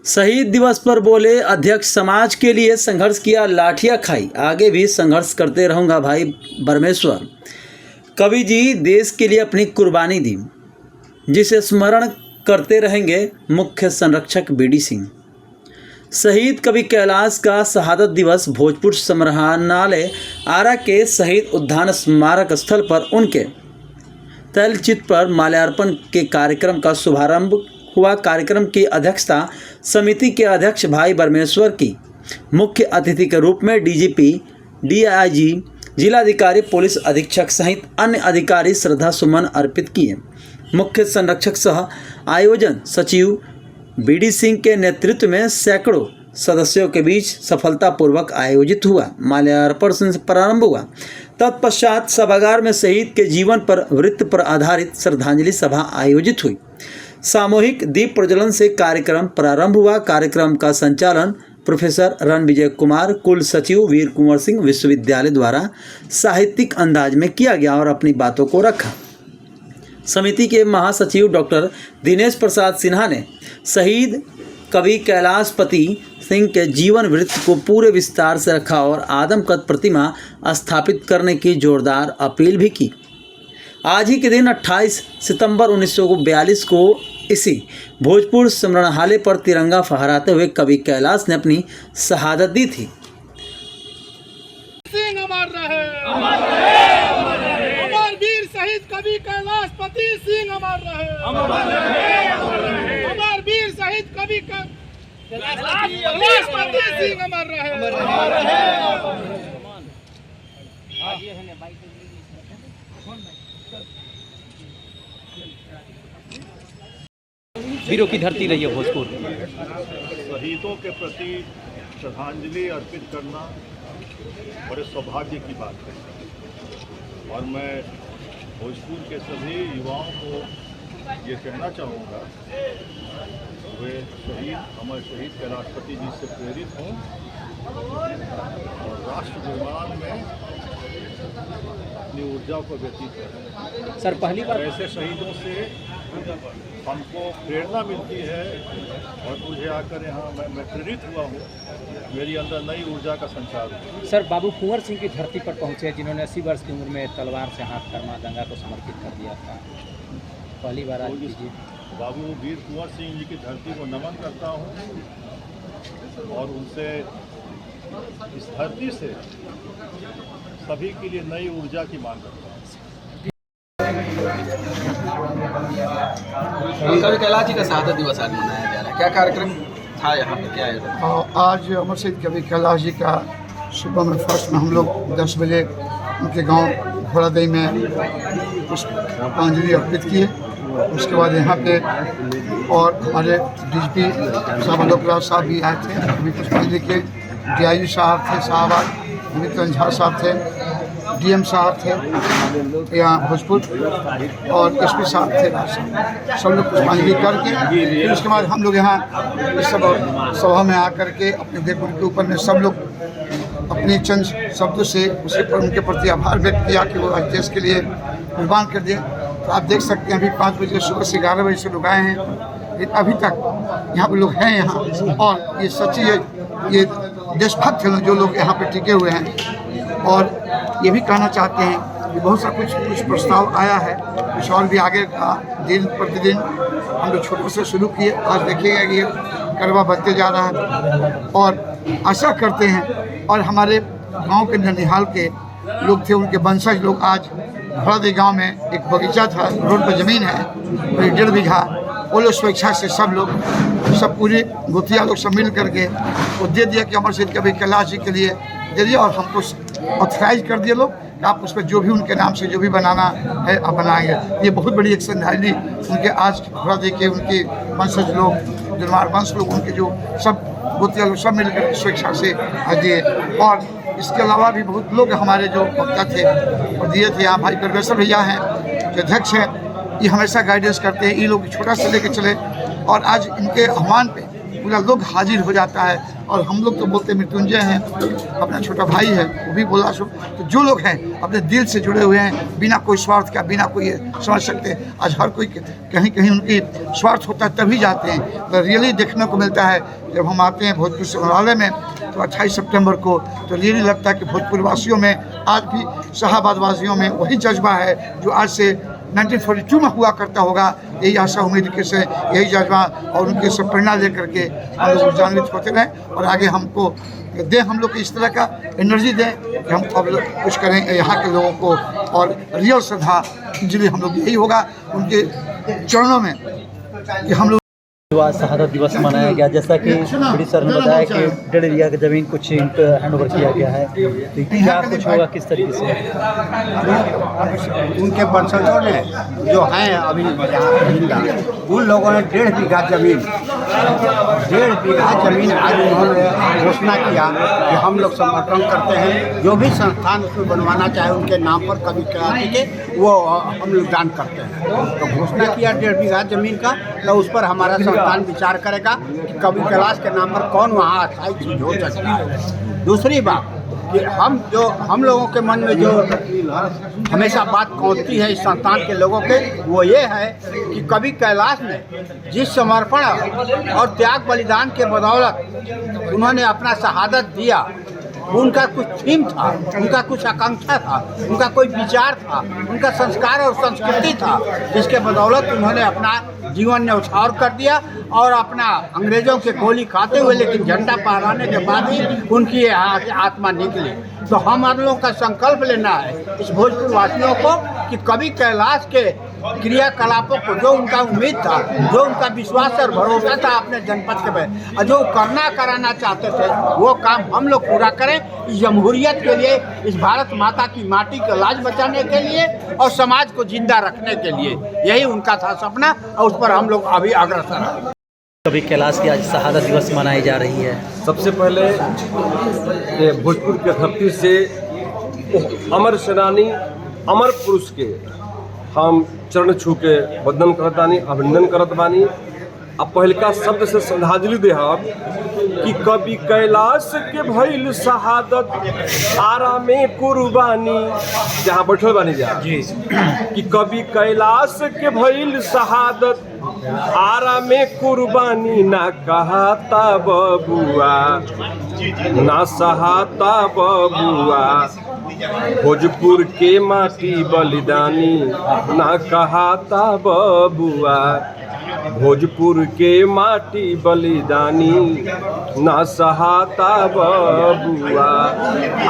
शहीद दिवस पर बोले अध्यक्ष, समाज के लिए संघर्ष किया, लाठियां खाई, आगे भी संघर्ष करते रहूंगा भाई परमेश्वर। कवि जी देश के लिए अपनी कुर्बानी दी, जिसे स्मरण करते रहेंगे मुख्य संरक्षक बीडी सिंह। शहीद कवि कैलाश का शहादत दिवस भोजपुर समरहानालय आरा के शहीद उद्यान स्मारक स्थल पर उनके तैलचित्र पर माल्यार्पण के कार्यक्रम का शुभारंभ हुआ। कार्यक्रम की अध्यक्षता समिति के अध्यक्ष भाई परमेश्वर की। मुख्य अतिथि के रूप में डीजीपी, डीआईजी, जिलाधिकारी, पुलिस अधीक्षक सहित अन्य अधिकारी श्रद्धा सुमन अर्पित किए। मुख्य संरक्षक सह आयोजन सचिव बीडी सिंह के नेतृत्व में सैकड़ों सदस्यों के बीच सफलतापूर्वक आयोजित हुआ। माल्यार्पण से प्रारंभ हुआ। तत्पश्चात सभागार में शहीद के जीवन पर वृत्त पर आधारित श्रद्धांजलि सभा आयोजित हुई। सामूहिक दीप प्रज्वलन से कार्यक्रम प्रारंभ हुआ। कार्यक्रम का संचालन प्रोफेसर रणविजय कुमार, कुल सचिव वीर कुंवर सिंह विश्वविद्यालय द्वारा साहित्यिक अंदाज में किया गया और अपनी बातों को रखा। समिति के महासचिव डॉक्टर दिनेश प्रसाद सिन्हा ने शहीद कवि कैलाशपति सिंह के जीवन वृत्त को पूरे विस्तार से रखा और आदमकद प्रतिमा स्थापित करने की जोरदार अपील भी की। आज ही के दिन 28 सितंबर 1942 को इसी भोजपुर समरहानालय पर तिरंगा फहराते हुए कवि कैलाश ने अपनी शहादत दी थी। सिंह अमर रहे, अमर रहे, अमर रहे। अमर वीर शहीद कवि कैलाशपति सिंह अमर रहे, अमर रहे, अमर रहे। अमर वीर शहीद कवि कैलाशपति सिंह अमर रहे, अमर रहे। वीरों की धरती रही है भोजपुर। शहीदों के प्रति श्रद्धांजलि अर्पित करना बड़े सौभाग्य की बात है और मैं भोजपुर के सभी युवाओं को ये कहना चाहूँगा वे शहीद अमर शहीद कैलाशपति जी से प्रेरित हों और राष्ट्र निर्माण में अपनी ऊर्जा को व्यतीत करें। सर पहली बार ऐसे शहीदों से हमको प्रेरणा मिलती है और मुझे आकर यहाँ मैं प्रेरित हुआ हूँ, मेरी अंदर नई ऊर्जा का संचार हुआ। सर बाबू कुंवर सिंह की धरती पर पहुँचे, जिन्होंने 80 वर्ष की उम्र में तलवार से हाथ कर्मा दंगा को समर्पित कर दिया था। पहली बार आज कीजिए। बाबू वीर कुंवर सिंह जी की धरती को नमन करता हूँ और उनसे इस धरती से सभी के लिए नई ऊर्जा की मांग करता हूँ। कवि कैलाश जी का शहादत दिवस आज मनाया जा रहा है, क्या कार्यक्रम था यहाँ पे, क्या है? आज अमर शहीद कवि कैलाश जी का सुबह में फर्स्ट में हम लोग 10 बजे उनके गांव घोड़ादही में पुष्पांजलि अर्पित किए। उसके बाद यहाँ पे और हमारे डीजीपी साहब आलोक राव साहब भी आए थे, अभी पुष्पांजलि के डीआईजी साहब थे, साहब अमित झा साहब थे, डीएम साहब थे यहाँ भोजपुर और एसपी साहब थे। सब लोग पुष्पांजलि करके फिर उसके बाद हम लोग यहाँ इस सब सभा में आकर के अपने देखभाल के ऊपर में सब लोग अपने चंद शब्दों से उसी पर उनके प्रति आभार व्यक्त किया कि वो आज देश के लिए कुर्बान कर दिए। तो आप देख सकते हैं अभी 5 बजे सुबह से 11 बजे से लोग आए हैं, लेकिन अभी तक यहाँ पे लोग हैं यहाँ और ये सच्ची ये देशभक्त हैं जो लोग यहाँ पे टिके हुए हैं। और ये भी कहना चाहते हैं कि बहुत सा कुछ प्रस्ताव आया है, कुछ और भी आगे का दिन प्रतिदिन हम लोग छोटे से शुरू किए। आज देखिएगा कि ये करवा बढ़ते जा रहा है और आशा करते हैं। और हमारे गांव के ननिहाल के लोग थे, उनके वंशज लोग आज घोड़ादही गांव में एक बगीचा था, रोड पर ज़मीन है 1.5 बीघा, वो लोग स्वेच्छा से सब लोग सब पूरी गुथिया लोग सब मिल करके वो दे दिया कि अमर शहीद कवि कैलाश जी के लिए दे दिया और हमको ऑथराइज कर दिए लोग कि आप उस पर जो भी उनके नाम से जो भी बनाना है आप बनाएंगे। ये बहुत बड़ी एक श्रद्धांजलि उनके आज घोड़ादही के उनके वंशज लोग, जलवार वंश लोग, उनके जो सब गुथिया लोग सब मिलकर स्वेच्छा से दिए। और इसके अलावा भी बहुत लोग हमारे जो वक्ता थे और दिए थे। यहाँ भाई परमेश्वर भैया हैं जो अध्यक्ष हैं, ये हमेशा गाइडेंस करते हैं। ये लोग छोटा से लेकर चले और आज इनके आह्वान पे पूरा लोग हाजिर हो जाता है और हम लोग तो बोलते मृत्युंजय हैं, अपना छोटा भाई है वो भी बोला सो। तो जो लोग हैं अपने दिल से जुड़े हुए हैं, बिना कोई स्वार्थ का, बिना कोई समझ सकते। आज हर कोई कहीं कहीं उनकी स्वार्थ होता है तभी जाते हैं, तो रियली देखने को मिलता है जब हम आते हैं भोजपुर संग्रहालय में तो 28 सितंबर को, तो रियली लगता है कि भोजपुर वासियों में आज भी शाहाबाद वासियों में वही जज्बा है जो आज से 1942 में हुआ करता होगा। यही आशा उम्मीद के से यही जज्बा और उनके सब प्रेरणा लेकर के हम लोग ऊर्जान्वित होते रहें और आगे हमको दें, हम लोग को इस तरह का एनर्जी दें कि हम अब कुछ करें यहाँ के लोगों को। और रियल श्रद्धांजलि हम लोग यही होगा उनके चरणों में कि हम लोग आज शहादत दिवस मनाया गया, जैसा कि बड़ी सर ने बताया कि 1.5 बीघा की ज़मीन कुछ इनको हैंड ओवर किया गया है, तो क्या कुछ होगा किस तरीके से? उनके वंशजों ने जो हैं अभी यहाँ जिंदा, उन लोगों ने 1.5 बीघा ज़मीन आज उन्होंने घोषणा किया कि हम लोग समर्पण करते हैं। जो भी संस्थान उसमें बनवाना चाहे उनके नाम पर कभी कराती के वो हम लोग दान करते हैं। तो घोषणा किया 1.5 बीघा ज़मीन का, तो उस पर हमारा संस्थान विचार करेगा कि कवि कैलाश के नाम पर कौन वहाँ अस्थायी चीज़ हो सकती है। दूसरी बात कि हम लोगों के मन में जो हमेशा बात पहुँचती है इस संस्थान के लोगों के, वो ये है कि कवि कैलाश ने जिस समर्पण और त्याग बलिदान के बदौलत उन्होंने अपना शहादत दिया, उनका कुछ थीम था, उनका कुछ आकांक्षा था, उनका कोई विचार था, उनका संस्कार और संस्कृति था, जिसके बदौलत उन्होंने अपना जीवन न्यौछावर कर दिया और अपना अंग्रेजों के गोली खाते हुए लेकिन झंडा फहराने के बाद ही उनकी आत्मा निकली। तो हम लोगों का संकल्प लेना है इस भोजपुर वासियों को कि कवि कैलाश के क्रियाकलापों को, जो उनका उम्मीद था, जो उनका विश्वास और भरोसा था अपने जनपद के पे, और जो कराना चाहते थे वो काम हम लोग पूरा करें इस जमहूरियत के लिए, इस भारत माता की माटी का लाज बचाने के लिए और समाज को जिंदा रखने के लिए। यही उनका था सपना और उस पर हम लोग अभी अग्रसर हैं। कवि कैलाश की आज शहादत दिवस मनाई जा रही है। सबसे पहले भोजपुर के धरती से अमर सेनानी, अमर पुरुष के हम चरण छू के वंदन करत बानी, अभिनंदन करत बानी। अब पहलका शब्द से श्रद्धांजलि देहब कि कवि कैलाश के भइल शहादत आरा में कुर्बानी, जहाँ बैठल बानी जा कि कवि कैलाश के भइल शहादत आरा में कुर्बानी, ना कहाता बबुआ ना सहाता बबुआ, भोजपुर के माटी बलिदानी ना कहाता बबुआ, भोजपुर के माटी बलिदानी ना सहाता बबुआ।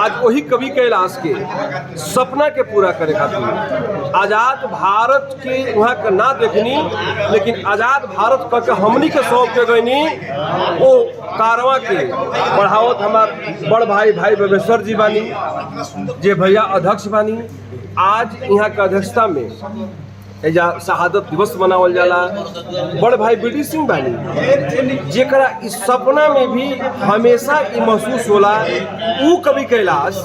आज वही कवि कैलाश के सपना के पूरा करे खातिर आज़ाद भारत के वहाँ का ना देखनी, लेकिन आज़ाद भारत का के हमनी के सौंप के गईनी वो कारवा के बढ़ावत हमार बड़ भाई बबेश्वर जी बानी, जे भैया अध्यक्ष बानी। आज यहाँ के अध्यक्षता में एजा शहादत दिवस मनावल जाला, बड़ भाई बीडी सिंह बानी, जेकरा इस सपना में भी हमेशा ये महसूस होला ऊ कवि कैलाश,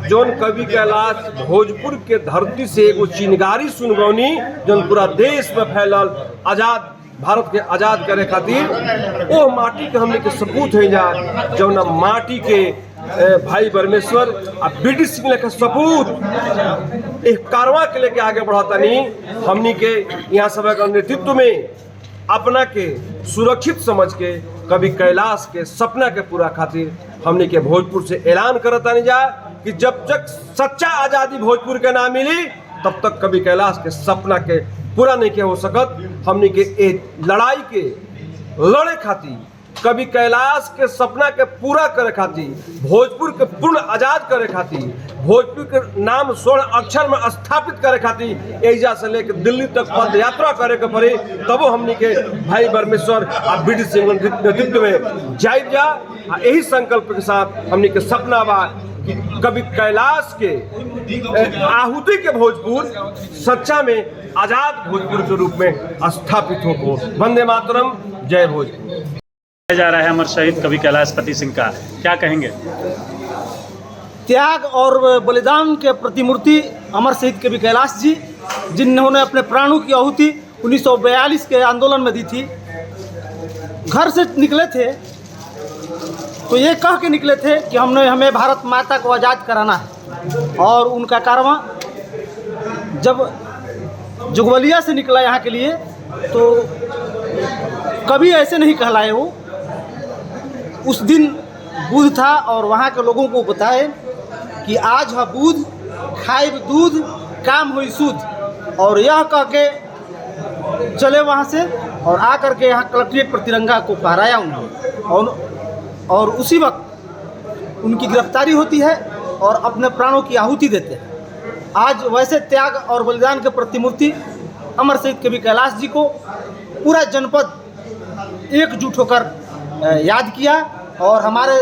जौन कवि कैलाश भोजपुर के धरती से एगो चिनगारी सुनगौनी जौन पूरा देश में फैलल आज़ाद भारत के आज़ाद करे खातिर वो माटी के हमने के सपूत है जा, जौन माटी के भाई परमेश्वर आ बीडी सिंह लेकर सपूत एक कारवा के लेके आगे बढ़ाता नहीं। हमनी के यहाँ सब का नेतृत्व में अपना के सुरक्षित समझ के कवि कैलाश के सपना के पूरा खातिर हमनी के भोजपुर से ऐलान करता नहीं जा कि जब तक सच्चा आज़ादी भोजपुर के ना मिली तब तक कवि कैलाश के सपना के पूरा नहीं किया हो सकत। हमनी के लड़ाई के लड़े खातिर, कवि कैलाश के सपना के पूरा करे खातिर, भोजपुर के पूर्ण आज़ाद करे खातिर, भोजपुर के नाम स्वर्ण अक्षर में स्थापित करे खातिर एजा से लेकर दिल्ली तक पद यात्रा करे के पड़े, तबो हमनी के भाई परमेश्वर आ बीडी सिंह नेतृत्व में जाइब जा। यही संकल्प के साथ हमनी के सपना बा कि कवि कैलाश के आहुति के भोजपुर सच्चा में आज़ाद भोजपुर के रूप में स्थापित हो। वंदे मातरम, जय भोजपुर। जा रहा है अमर शहीद कवि कैलाश पति सिंह का, क्या कहेंगे? त्याग और बलिदान के प्रतिमूर्ति अमर शहीद कवि कैलाश जी, जिन्होंने अपने प्राणों की आहुति 1942 के आंदोलन में दी थी। घर से निकले थे तो ये कह के निकले थे कि हमें भारत माता को आज़ाद कराना है। और उनका कारवां जब जोगबलिया से निकला यहाँ के लिए तो कभी ऐसे नहीं कहलाए वो। उस दिन बुध था और वहाँ के लोगों को बताए कि आज है बुध, खाइब दूध, काम हुई शुद्ध। और यह कह के चले वहाँ से और आकर के यहाँ कलेक्ट्रेट पर तिरंगा को फहराया उन्होंने। और उसी वक्त उनकी गिरफ्तारी होती है और अपने प्राणों की आहुति देते हैं। आज वैसे त्याग और बलिदान के प्रतिमूर्ति अमर शहीद कवि कैलाश जी को पूरा जनपद एकजुट होकर याद किया और हमारे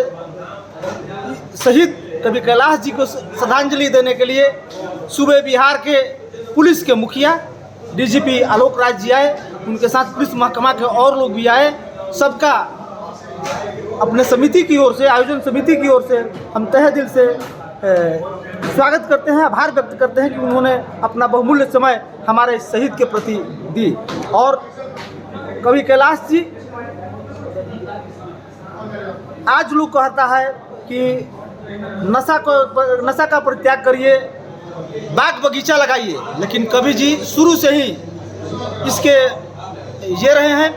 शहीद कवि कैलाश जी को श्रद्धांजलि देने के लिए सूबे बिहार के पुलिस के मुखिया डीजीपी आलोक राज जी आए, उनके साथ पुलिस महकमा के और लोग भी आए। सबका अपने समिति की ओर से, आयोजन समिति की ओर से हम तहे दिल से स्वागत करते हैं, आभार व्यक्त करते हैं कि उन्होंने अपना बहुमूल्य समय हमारे शहीद के प्रति दी। और कवि कैलाश जी आज लोग कहता है कि नशा का परित्याग करिए, बाग बगीचा लगाइए, लेकिन कवि जी शुरू से ही इसके ये रहे हैं।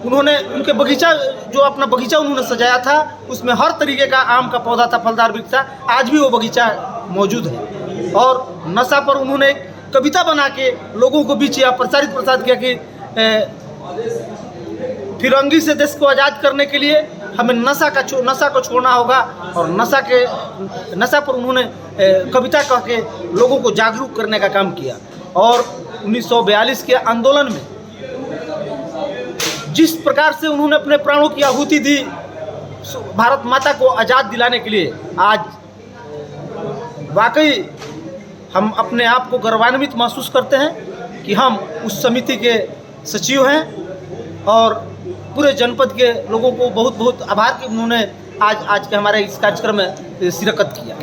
उन्होंने उनके बगीचा जो अपना बगीचा उन्होंने सजाया था उसमें हर तरीके का आम का पौधा था, फलदार वृक्ष था। आज भी वो बगीचा मौजूद है। और नशा पर उन्होंने एक कविता बना के लोगों को बीच या प्रसाद किया कि फिरंगी से देश को आज़ाद करने के लिए हमें नशा को छोड़ना होगा। और नशा पर उन्होंने कविता कह के लोगों को जागरूक करने का काम किया। और 1942 के आंदोलन में जिस प्रकार से उन्होंने अपने प्राणों की आहुति दी भारत माता को आज़ाद दिलाने के लिए, आज वाकई हम अपने आप को गौरवान्वित महसूस करते हैं कि हम उस समिति के सचिव हैं। और पूरे जनपद के लोगों को बहुत बहुत आभार कि उन्होंने आज के हमारे इस कार्यक्रम में शिरकत किया।